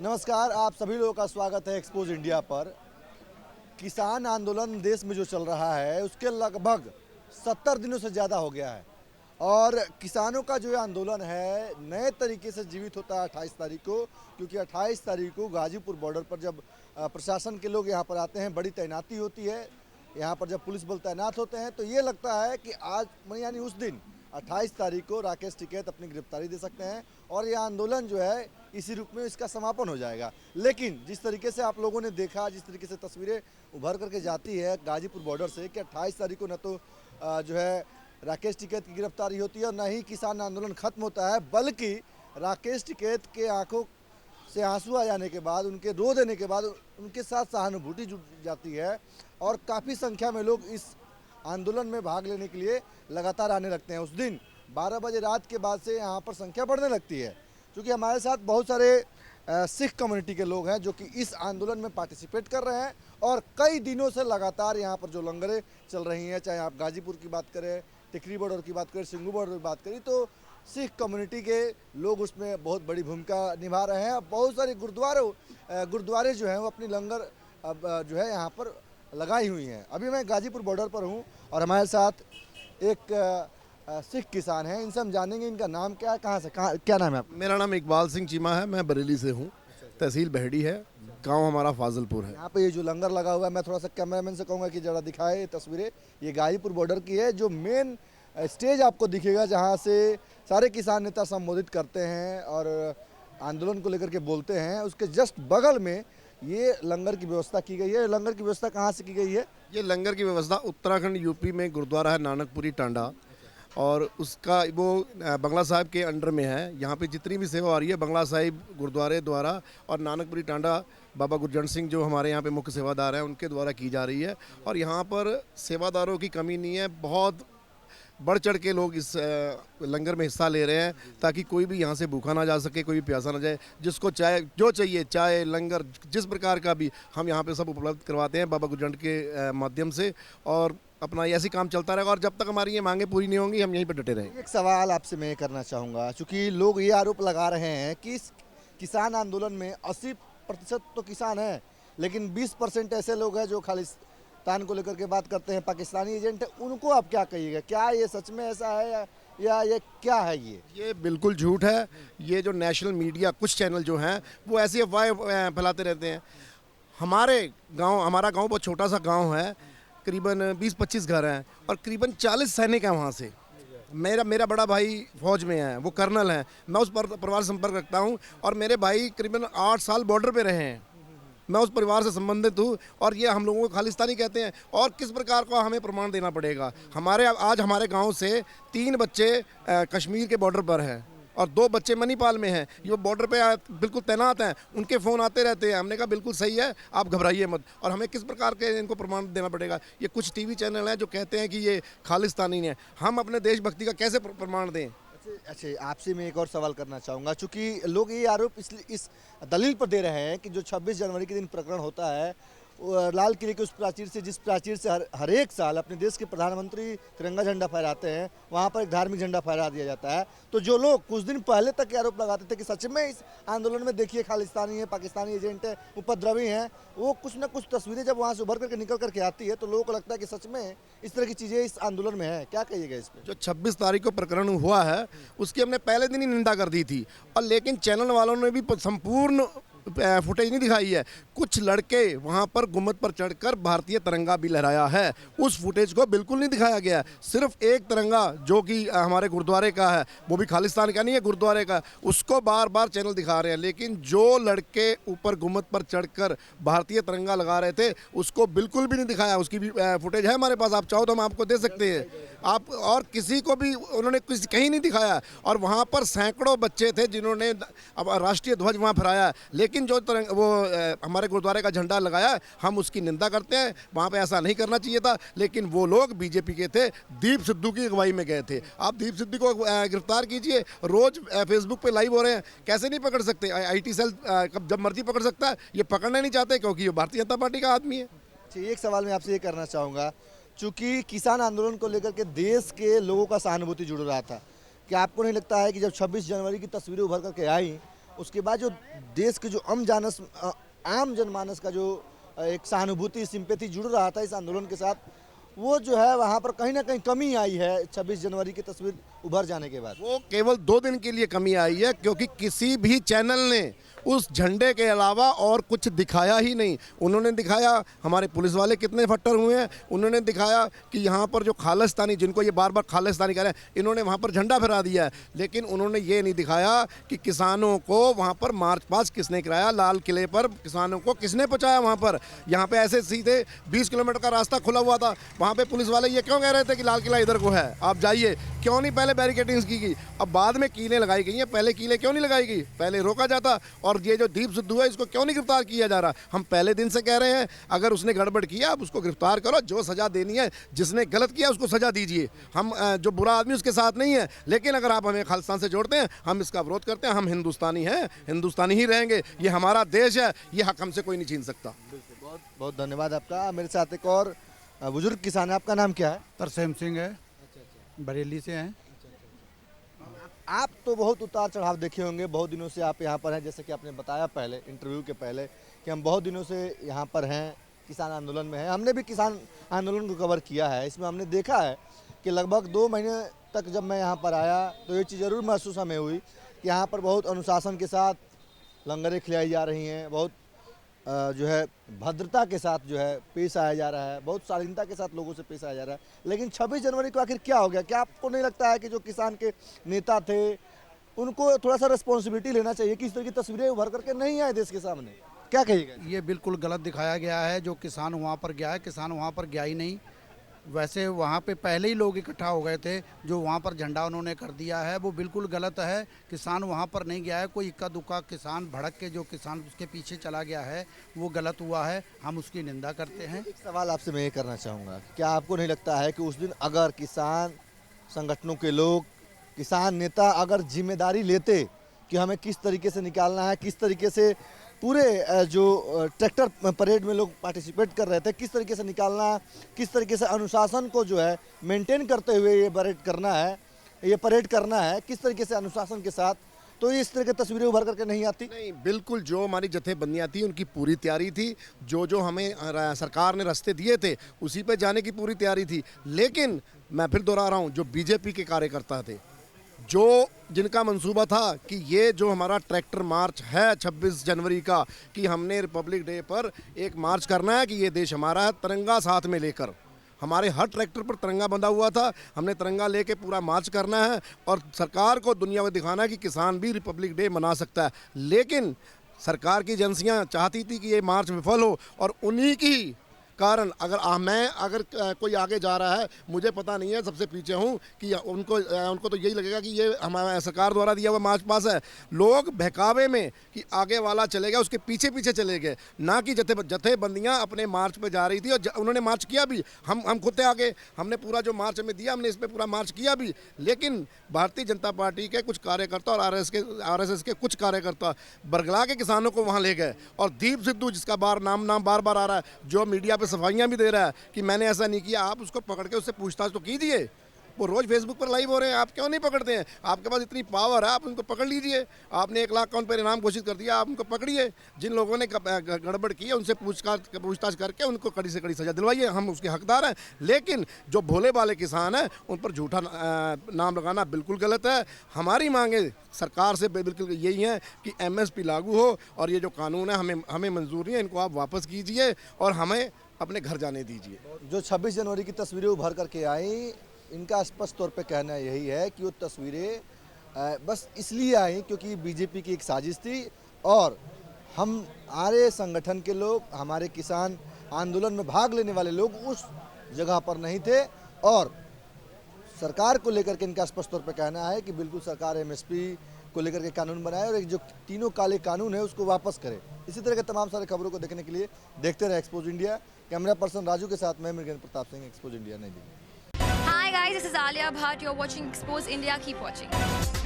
नमस्कार, आप सभी लोगों का स्वागत है एक्सपोज इंडिया पर। किसान आंदोलन देश में जो चल रहा है उसके लगभग 70 दिनों से ज़्यादा हो गया है और किसानों का जो ये आंदोलन है नए तरीके से जीवित होता है 28 तारीख को, क्योंकि 28 तारीख को गाजीपुर बॉर्डर पर जब प्रशासन के लोग यहाँ पर आते हैं, बड़ी तैनाती होती है यहाँ पर, जब पुलिस बल तैनात होते हैं तो ये लगता है कि आज यानी उस दिन 28 तारीख को राकेश टिकैत अपनी गिरफ्तारी दे सकते हैं और ये आंदोलन जो है इसी रूप में इसका समापन हो जाएगा। लेकिन जिस तरीके से आप लोगों ने देखा, जिस तरीके से तस्वीरें उभर करके जाती है गाजीपुर बॉर्डर से कि 28 तारीख को न तो जो है राकेश टिकैत की गिरफ्तारी होती है और न ही किसान आंदोलन खत्म होता है, बल्कि राकेश टिकैत के आंखों से आंसू आ जाने के बाद, उनके रो देने के बाद उनके साथ सहानुभूति जुट जाती है और काफ़ी संख्या में लोग इस आंदोलन में भाग लेने के लिए लगातार आने लगते हैं। उस दिन 12 बजे रात के बाद से यहाँ पर संख्या बढ़ने लगती है, क्योंकि हमारे साथ बहुत सारे सिख कम्युनिटी के लोग हैं जो कि इस आंदोलन में पार्टिसिपेट कर रहे हैं और कई दिनों से लगातार यहाँ पर जो लंगरें चल रही हैं, चाहे आप गाजीपुर की बात करें, टिकरी बॉर्डर की बात करें, सिंगू बॉर्डर की बात करें, तो सिख कम्युनिटी के लोग उसमें बहुत बड़ी भूमिका निभा रहे हैं। बहुत सारे गुरुद्वारे जो हैं वो अपनी लंगर जो है यहाँ पर लगाई हुई हैं। अभी मैं गाजीपुर बॉर्डर पर हूँ और हमारे साथ एक सिख किसान हैं, इनसे हम जानेंगे इनका नाम क्या है, कहाँ से क्या नाम है आपका? मेरा नाम इकबाल सिंह चीमा है, मैं बरेली से हूँ। तहसील बहेड़ी है, गांव हमारा फाजलपुर है। यहाँ पे ये जो लंगर लगा हुआ है, मैं थोड़ा सा कैमरामैन से कहूँगा कि ज़रा दिखाए ये तस्वीरें। ये गाजीपुर बॉर्डर की है, जो मेन स्टेज आपको दिखेगा जहाँ से सारे किसान नेता संबोधित करते हैं और आंदोलन को लेकर के बोलते हैं, उसके जस्ट बगल में ये लंगर की व्यवस्था की गई है। लंगर की व्यवस्था कहाँ से की गई है? ये लंगर की व्यवस्था उत्तराखंड यूपी में गुरुद्वारा है नानकपुरी टांडा, और उसका वो बंगला साहिब के अंडर में है। यहाँ पे जितनी भी सेवा आ रही है बंगला साहिब गुरुद्वारे द्वारा और नानकपुरी टांडा बाबा गुरजंट सिंह जो हमारे यहाँ पे मुख्य सेवादार हैं उनके द्वारा की जा रही है। और यहाँ पर सेवादारों की कमी नहीं है, बहुत बढ़ चढ़ के लोग इस लंगर में हिस्सा ले रहे हैं ताकि कोई भी यहाँ से भूखा ना जा सके, कोई भी प्यासा ना जाए। जिसको चाय जो चाहिए, चाय लंगर जिस प्रकार का भी हम यहाँ पे सब उपलब्ध करवाते हैं बाबा गुरजंट के माध्यम से, और अपना ऐसे काम चलता रहेगा और जब तक हमारी ये मांगे पूरी नहीं होंगी हम यहीं पर डटे रहेंगे। एक सवाल आपसे मैं करना चाहूँगा, चूँकि लोग ये आरोप लगा रहे हैं कि इस किसान आंदोलन में 80% तो किसान हैं, लेकिन 20% ऐसे लोग हैं जो खालिस्तान को लेकर के बात करते हैं, पाकिस्तानी एजेंट है, उनको आप क्या कहिएगा? क्या ये सच में ऐसा है या ये क्या है? ये बिल्कुल झूठ है। ये जो नेशनल मीडिया कुछ चैनल जो हैं वो ऐसी अफवाहें फैलाते रहते हैं। हमारा गाँव बहुत छोटा सा गाँव है, करीबन 20-25 घर हैं और करीबन 40 सैनिक हैं वहाँ से। मेरा बड़ा भाई फौज में है, वो कर्नल है, मैं उस पर परिवार संपर्क रखता हूँ और मेरे भाई करीबन 8 साल बॉर्डर पे रहे हैं। मैं उस परिवार से संबंधित हूँ और ये हम लोगों को खालिस्तानी कहते हैं। और किस प्रकार का हमें प्रमाण देना पड़ेगा? आज हमारे गाँव से 3 बच्चे कश्मीर के बॉर्डर पर हैं और 2 बच्चे मणिपाल में हैं। ये बॉर्डर पे बिल्कुल तैनात हैं, उनके फ़ोन आते रहते हैं। हमने कहा बिल्कुल सही है, आप घबराइए मत। और हमें किस प्रकार के इनको प्रमाण देना पड़ेगा? ये कुछ टीवी चैनल हैं जो कहते हैं कि ये खालिस्तानी है, हम अपने देशभक्ति का कैसे प्रमाण दें? अच्छा, आपसे मैं एक और सवाल करना चाहूँगा, चूँकि लोग ये आरोप इस दलील पर दे रहे हैं कि जो 26 जनवरी के दिन प्रकरण होता है, लाल किले के उस प्राचीर से, जिस प्राचीर से हर एक साल अपने देश के प्रधानमंत्री तिरंगा झंडा फहराते हैं, वहाँ पर एक धार्मिक झंडा फहरा दिया जाता है। तो जो लोग कुछ दिन पहले तक ये आरोप लगाते थे कि सच में इस आंदोलन में देखिए खालिस्तानी है, पाकिस्तानी एजेंट है, उपद्रवी हैं, वो कुछ ना कुछ तस्वीरें जब वहाँ से उभर करके निकल करके आती है तो लोगों को लगता है कि सच में इस तरह की चीज़ें इस आंदोलन में है। क्या कहिएगा इस पर? जो 26 तारीख को प्रकरण हुआ है उसकी हमने पहले दिन ही निंदा कर दी थी, और लेकिन चैनल वालों ने भी संपूर्ण फुटेज नहीं दिखाई है। कुछ लड़के वहां पर गुम्बद पर चढ़कर भारतीय तिरंगा भी लहराया है, उस फुटेज को बिल्कुल नहीं दिखाया गया। सिर्फ एक तिरंगा जो कि हमारे गुरुद्वारे का है, वो भी खालिस्तान का नहीं है, गुरुद्वारे का, उसको बार बार चैनल दिखा रहे हैं। लेकिन जो लड़के ऊपर गुम्बद पर चढ़कर भारतीय तिरंगा लगा रहे थे उसको बिल्कुल भी नहीं दिखाया। उसकी भी फुटेज है हमारे पास, आप चाहो तो हम आपको दे सकते हैं। आप और किसी को भी उन्होंने कहीं नहीं दिखाया। और वहाँ पर सैकड़ों बच्चे थे जिन्होंने राष्ट्रीय ध्वज वहाँ फहराया, लेकिन जो हमारे गुरुद्वारे का झंडा लगाया हम उसकी निंदा करते हैं। वहाँ पे ऐसा नहीं करना चाहिए था, लेकिन वो लोग बीजेपी के थे, दीप सिद्धू की अगुवाई में गए थे। आप दीप सिद्धू को गिरफ्तार कीजिए, रोज फेसबुक पे लाइव हो रहे हैं, कैसे नहीं पकड़ सकते? आईटी सेल जब मर्जी पकड़ सकता है, ये पकड़ना नहीं चाहते क्योंकि ये भारतीय जनता पार्टी का आदमी है। एक सवाल मैं आपसे ये करना चाहूँगा, चूँकि किसान आंदोलन को लेकर के देश के लोगों का सहानुभूति जुड़ रहा था, क्या आपको नहीं लगता है कि जब 26 जनवरी की तस्वीरें उभर करके आई उसके बाद जो देश के जो आम जनमानस का जो एक सहानुभूति सिंपैथी जुड़ रहा था इस आंदोलन के साथ, वो जो है वहाँ पर कहीं ना कहीं कमी आई है 26 जनवरी की तस्वीर उभर जाने के बाद। वो केवल 2 दिन के लिए कमी आई है, क्योंकि किसी भी चैनल ने उस झंडे के अलावा और कुछ दिखाया ही नहीं। उन्होंने दिखाया हमारे पुलिस वाले कितने फट्टर हुए हैं, उन्होंने दिखाया कि यहाँ पर जो खालिस्तानी, जिनको ये बार बार खालिस्तानी कह रहे हैं, इन्होंने वहाँ पर झंडा फहरा दिया है, लेकिन उन्होंने ये नहीं दिखाया कि किसानों को वहाँ पर मार्च पास्ट किसने कराया, लाल किले पर किसानों को किसने पहुँचाया। वहाँ पर यहाँ पे ऐसे सीधे 20 किलोमीटर का रास्ता खुला हुआ था, वहाँ पे पुलिस वाले ये क्यों कह रहे थे कि लाल किला इधर को है, आप जाइए, क्यों नहीं पहले बैरिकेडिंग्स की गई। अब बाद में कीलें लगाई गई हैं, पहले कीलें क्यों नहीं लगाई गई, पहले रोका जाता। और ये जो दीप सिद्धू है, इसको क्यों नहीं गिरफ्तार किया जा रहा। हम पहले दिन से कह रहे हैं, अगर उसने गड़बड़ किया आप उसको गिरफ्तार करो, जो सजा देनी है, जिसने गलत किया उसको सजा दीजिए। हम जो बुरा आदमी उसके साथ नहीं है, लेकिन अगर आप हमें खालिस्तान से जोड़ते हैं, हम इसका विरोध करते हैं। हम हिंदुस्तानी हैं, हिंदुस्तानी ही रहेंगे, ये हमारा देश है, ये हक हमसे कोई नहीं छीन सकता। बहुत बहुत धन्यवाद आपका। मेरे साथ एक और बुजुर्ग किसान है, आपका नाम क्या है? तरसेम सिंह है, बरेली से हैं। आप तो बहुत उतार चढ़ाव देखे होंगे, बहुत दिनों से आप यहाँ पर हैं, जैसे कि आपने बताया पहले इंटरव्यू के पहले कि हम बहुत दिनों से यहाँ पर हैं, किसान आंदोलन में हैं। हमने भी किसान आंदोलन को कवर किया है। इसमें हमने देखा है कि लगभग 2 महीने तक जब मैं यहाँ पर आया तो ये चीज़ ज़रूर महसूस हमें हुई कि यहाँ पर बहुत अनुशासन के साथ लंगरें खिलाई जा रही हैं, बहुत जो है भद्रता के साथ जो है पेश आया जा रहा है, बहुत शालीनता के साथ लोगों से पेश आया जा रहा है। लेकिन 26 जनवरी को आखिर क्या हो गया? क्या आपको नहीं लगता है कि जो किसान के नेता थे उनको थोड़ा सा रिस्पॉन्सिबिलिटी लेना चाहिए कि इस तरह की तस्वीरें उभर करके नहीं आए देश के सामने? क्या कहिएगा? ये बिल्कुल गलत दिखाया गया है। जो किसान वहाँ पर गया है, किसान वहाँ पर गया ही नहीं। वैसे वहाँ पे पहले ही लोग इकट्ठा हो गए थे, जो वहाँ पर झंडा उन्होंने कर दिया है वो बिल्कुल गलत है। किसान वहाँ पर नहीं गया है, कोई इक्का दुक्का किसान भड़क के जो किसान उसके पीछे चला गया है वो गलत हुआ है, हम उसकी निंदा करते हैं। एक सवाल आपसे मैं ये करना चाहूँगा, क्या आपको नहीं लगता है कि उस दिन अगर किसान संगठनों के लोग, किसान नेता अगर जिम्मेदारी लेते कि हमें किस तरीके से निकालना है, किस तरीके से पूरे जो ट्रैक्टर परेड में लोग पार्टिसिपेट कर रहे थे, किस तरीके से निकालना है, किस तरीके से अनुशासन को जो है मेंटेन करते हुए ये परेड करना है, किस तरीके से अनुशासन के साथ, तो इस तरह की तस्वीरें उभर करके नहीं आती। नहीं, बिल्कुल जो हमारी जथेबंदियाँ थी उनकी पूरी तैयारी थी, जो हमें सरकार ने रास्ते दिए थे उसी पे जाने की पूरी तैयारी थी। लेकिन मैं फिर दोहरा रहा हूँ, जो बीजेपी के कार्यकर्ता थे, जो जिनका मंसूबा था कि ये जो हमारा ट्रैक्टर मार्च है 26 जनवरी का, कि हमने रिपब्लिक डे पर एक मार्च करना है कि ये देश हमारा है, तिरंगा साथ में लेकर, हमारे हर ट्रैक्टर पर तिरंगा बंधा हुआ था, हमने तिरंगा लेके पूरा मार्च करना है और सरकार को दुनिया में दिखाना है कि किसान भी रिपब्लिक डे मना सकता है। लेकिन सरकार की एजेंसियाँ चाहती थी कि ये मार्च विफल हो, और उन्हीं की कारण अगर कोई आगे जा रहा है, मुझे पता नहीं है, सबसे पीछे हूँ, कि उनको तो यही लगेगा कि ये हमारा सरकार द्वारा दिया हुआ मार्च पास है। लोग बहकावे में कि आगे वाला चले गया, उसके पीछे पीछे चले गए, ना कि जथेबंदियाँ अपने मार्च पे जा रही थी और उन्होंने मार्च किया भी। हम खुद थे आगे, हमने पूरा जो मार्च हमें दिया, हमने इस पर पूरा मार्च किया भी। लेकिन भारतीय जनता पार्टी के कुछ कार्यकर्ता और RSS के कुछ कार्यकर्ता बरगला के किसानों को वहाँ ले गए, और दीप सिद्धू, जिसका नाम बार बार आ रहा है, जो मीडिया पे सफाइयां भी दे रहा है कि मैंने ऐसा नहीं किया, आप उसको पकड़ के उससे पूछताछ तो कीजिए। वो रोज फेसबुक पर लाइव हो रहे हैं, आप क्यों नहीं पकड़ते हैं? आपके पास इतनी पावर है, आप उनको पकड़ लीजिए। आपने 1 लाख अकाउंट पर इनाम घोषित कर दिया, आप उनको पकड़िए। जिन लोगों ने गड़बड़ की है उनसे पूछताछ करके उनको कड़ी से कड़ी सजा दिलवाइए, हम उसके हकदार हैं। लेकिन जो भोले भाले किसान हैं उन पर झूठा नाम लगाना बिल्कुल गलत है। हमारी मांगे सरकार से बिल्कुल यही है कि MSP लागू हो, और ये जो कानून है हमें मंजूर नहीं है, इनको आप वापस कीजिए और हमें अपने घर जाने दीजिए। जो 26 जनवरी की तस्वीरें उभर करके आई, इनका स्पष्ट तौर पे कहना यही है कि वो तस्वीरें बस इसलिए आई क्योंकि बीजेपी की एक साजिश थी, और हमारे संगठन के लोग, हमारे किसान आंदोलन में भाग लेने वाले लोग उस जगह पर नहीं थे। और सरकार को लेकर के इनका स्पष्ट तौर पे कहना है कि बिल्कुल सरकार MSP को लेकर के कानून बनाए और एक जो तीनों काले कानून है उसको वापस करे। इसी तरह के तमाम सारे खबरों को देखने के लिए देखते रहे expose India. Camera person Raju के साथ मैं मृगेंद्र प्रताप सिंह, एक्सपोज इंडिया, नई Delhi. Hi guys, this is Alia Bhatt. You're watching Expose India. Keep watching.